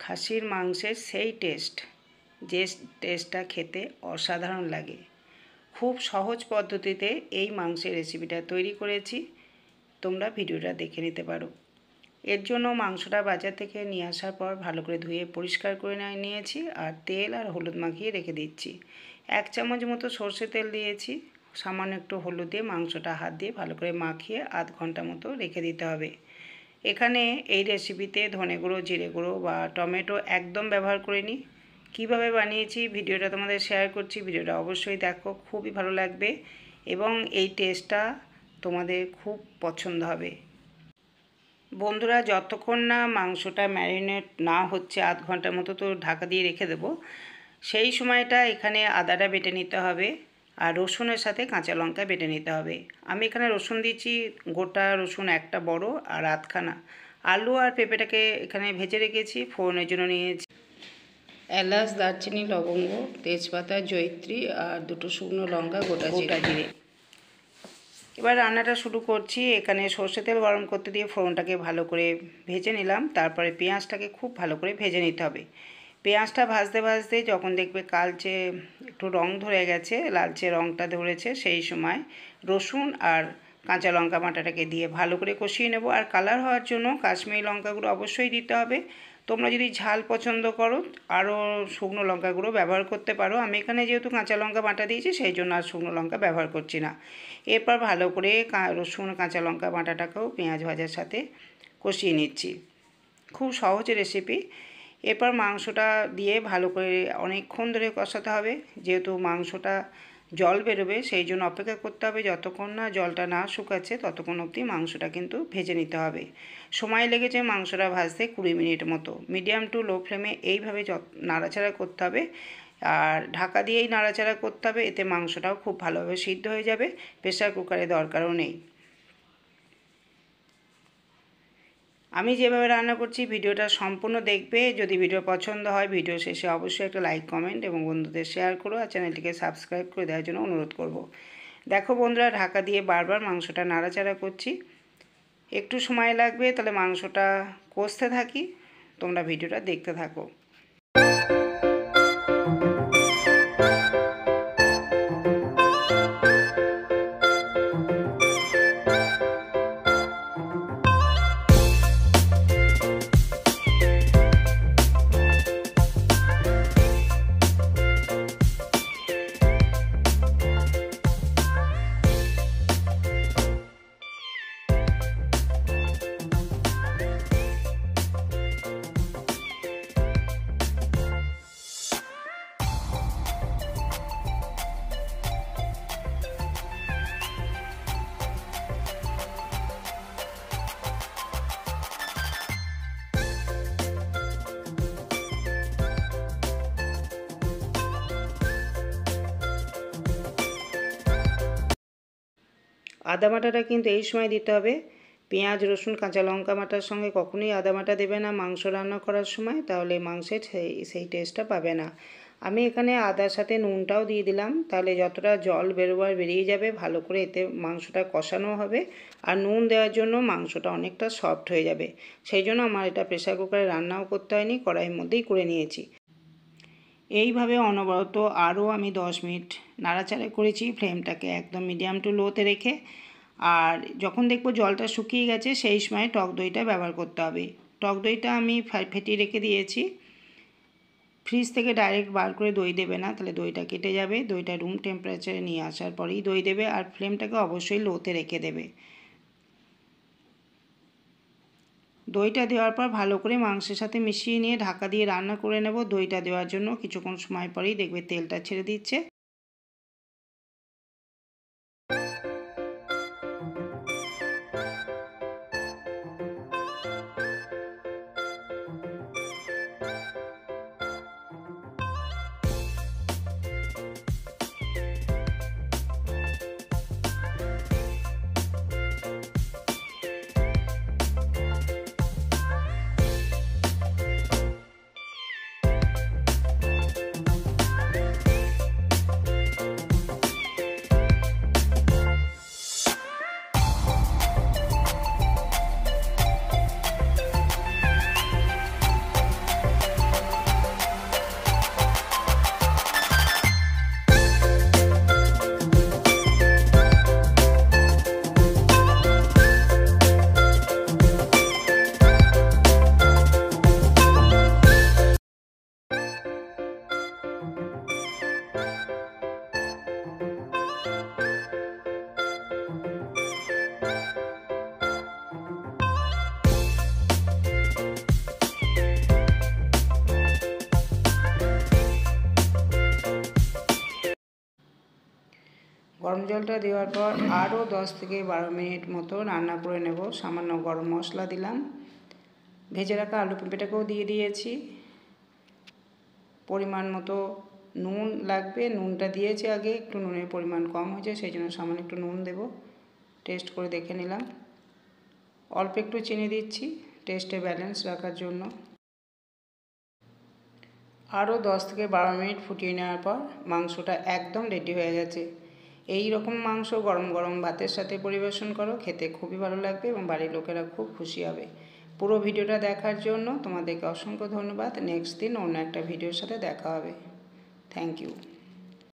খাসির মাংসের সেই টেস্ট, যে টেস্টটা খেতে অসাধারণ লাগে। খুব সহজ পদ্ধতিতে এই মাংসের রেসিপিটা তৈরি করেছি, তোমরা ভিডিওটা দেখে নিতে পারো। এর জন্য মাংসটা বাজার থেকে নিয়ে আসার পর ভালো করে ধুয়ে পরিষ্কার করে নিয়েছি আর তেল আর হলুদ মাখিয়ে রেখে দিচ্ছি। 1 চামচ মতো সর্ষে তেল দিয়েছি, সামান্য একটু হলুদ দিয়ে মাংসটা হাত দিয়ে ভালো করে মাখিয়ে আধ ঘন্টা মতো রেখে দিতে হবে। এখানে এই রেসিপিতে ধনে গুঁড়ো, জিরে গুঁড়ো বা টমেটো একদম ব্যবহার করিনি। কিভাবে বানিয়েছি ভিডিওটা তোমাদের শেয়ার করছি, ভিডিওটা অবশ্যই দেখো, খুবই ভালো লাগবে এবং এই টেস্টটা তোমাদের খুব পছন্দ হবে। বন্ধুরা, যতক্ষণ না মাংসটা ম্যারিনেট না হচ্ছে আধ ঘন্টার মতো তো ঢাকা দিয়ে রেখে দেবো। সেই সময়টা এখানে আদাটা বেটে নিতে হবে আর রসুনের সাথে কাঁচা লঙ্কা বেটে নিতে হবে। আমি এখানে রসুন দিয়েছি, গোটা রসুন একটা বড় আর আধখানা। আলু আর পেঁপেটাকে এখানে ভেজে রেখেছি, ফোড়নের জন্য নিয়েছি এলাচ, দারচিনি, লবঙ্গ, তেজপাতা, জয়িত্রী আর 2টো শুকনো লঙ্কা, গোটা জিরে। এবার রান্নাটা শুরু করছি। এখানে সর্ষে তেল গরম করতে দিয়ে ফোড়নটাকে ভালো করে ভেজে নিলাম। তারপরে পেঁয়াজটাকে খুব ভালো করে ভেজে নিতে হবে। পেঁয়াজটা ভাজতে ভাজতে যখন দেখবে কালচে একটু রং ধরে গেছে, লালচে রংটা ধরেছে, সেই সময় রসুন আর কাঁচা লঙ্কা বাটাটাকে দিয়ে ভালো করে কষিয়ে নেব। আর কালার হওয়ার জন্য কাশ্মীরি লঙ্কাগুলো অবশ্যই দিতে হবে। তোমরা যদি ঝাল পছন্দ করো আরও শুকনো লঙ্কাগুলো ব্যবহার করতে পারো। আমি এখানে যেহেতু কাঁচা লঙ্কা বাটা দিয়েছি সেই জন্য আর শুকনো লঙ্কা ব্যবহার করছি না। এরপর ভালো করে রসুন, কাঁচা লঙ্কা বাটাটাকেও পেঁয়াজ ভাজার সাথে কষিয়ে নিচ্ছি। খুব সহজ রেসিপি। এরপর মাংসটা দিয়ে ভালো করে অনেকক্ষণ ধরে কষাতে হবে। যেহেতু মাংসটা জল বেরোবে সেই জন্য অপেক্ষা করতে হবে। যতক্ষণ না জলটা না শুকাচ্ছে ততক্ষণ অবধি মাংসটা কিন্তু ভেজে নিতে হবে। সময় লেগেছে মাংসটা ভাজতে 20 মিনিট মতো। মিডিয়াম টু লো ফ্লেমে এইভাবে নাড়াচাড়া করতে হবে আর ঢাকা দিয়েই নাড়াচাড়া করতে হবে। এতে মাংসটাও খুব ভালোভাবে সিদ্ধ হয়ে যাবে, প্রেসার কুকারের দরকারও নেই। আমি যেভাবে রান্না করছি ভিডিওটা সম্পূর্ণ দেখবে। যদি ভিডিও পছন্দ হয় ভিডিও শেষে অবশ্যই একটা লাইক, কমেন্ট এবং বন্ধুদের শেয়ার করো আর চ্যানেলটিকে সাবস্ক্রাইব করে দেওয়ার জন্য অনুরোধ করব। দেখো বন্ধুরা, ঢাকা দিয়ে বারবার মাংসটা নাড়াচাড়া করছি। একটু সময় লাগবে, তাহলে মাংসটা কষতে থাকি, তোমরা ভিডিওটা দেখতে থাকো। আদা বাটাটা কিন্তু এই সময় দিতে হবে। পেঁয়াজ, রসুন, কাঁচা লঙ্কা বাটার সঙ্গে কখনোই আদা বাটা দেবে না মাংস রান্না করার সময়, তাহলে মাংসের সেই টেস্টটা পাবে না। আমি এখানে আদার সাথে নুনটাও দিয়ে দিলাম, তাহলে যতটা জল বেরোবার বেরিয়ে যাবে, ভালো করে এতে মাংসটা কষানো হবে। আর নুন দেওয়ার জন্য মাংসটা অনেকটা সফট হয়ে যাবে। সেই জন্য আমার এটা প্রেসার কুকারে রান্নাও করতে হয়নি, কড়াইয়ের মধ্যেই করে নিয়েছি। এইভাবে অনবরত আরও আমি 10 মিনিট নাড়াচাড়া করেছি, ফ্লেমটাকে একদম মিডিয়াম টু লোতে রেখে। আর যখন দেখবো জলটা শুকিয়ে গেছে সেই সময় টক দইটা ব্যবহার করতে হবে। টক দইটা আমি ফেটিয়ে রেখে দিয়েছি। ফ্রিজ থেকে ডাইরেক্ট বার করে দই দেবে না, তাহলে দইটা কেটে যাবে। দইটা রুম টেম্পারেচারে নিয়ে আসার পরেই দই দেবে আর ফ্লেমটাকে অবশ্যই লোতে রেখে দেবে। দইটা দেওয়ার পর ভালো করে মাংসের সাথে মিশিয়ে নিয়ে ঢাকা দিয়ে রান্না করে নেব। দইটা দেওয়ার জন্য কিছুক্ষণ সময় পরেই দেখবে তেলটা ছেড়ে দিচ্ছে। জলটা দেওয়ার পর আরও 10 থেকে 12 মিনিট মতো রান্না করে নেব। সামান্য গরম মশলা দিলাম, ভেজে রাখা আলু পেঁপেটাকেও দিয়ে দিয়েছি। পরিমাণ মতো নুন লাগবে, নুনটা দিয়েছি আগে, একটু নুনের পরিমাণ কম হয়েছে সেই জন্য সামান্য একটু নুন দেব। টেস্ট করে দেখে নিলাম। অল্প একটু চিনি দিচ্ছি টেস্টে ব্যালেন্স রাখার জন্য। আরও 10 থেকে 12 মিনিট ফুটিয়ে নেওয়ার পর মাংসটা একদম রেডি হয়ে গেছে। এই রকম মাংস গরম গরম ভাতের সাথে পরিবেশন করো, খেতে খুবই ভালো লাগবে এবং বাড়ির লোকেরা খুব খুশি হবে। পুরো ভিডিওটা দেখার জন্য তোমাদেরকে অসংখ্য ধন্যবাদ। নেক্সট দিন অন্য একটা ভিডিওর সাথে দেখা হবে। Thank you.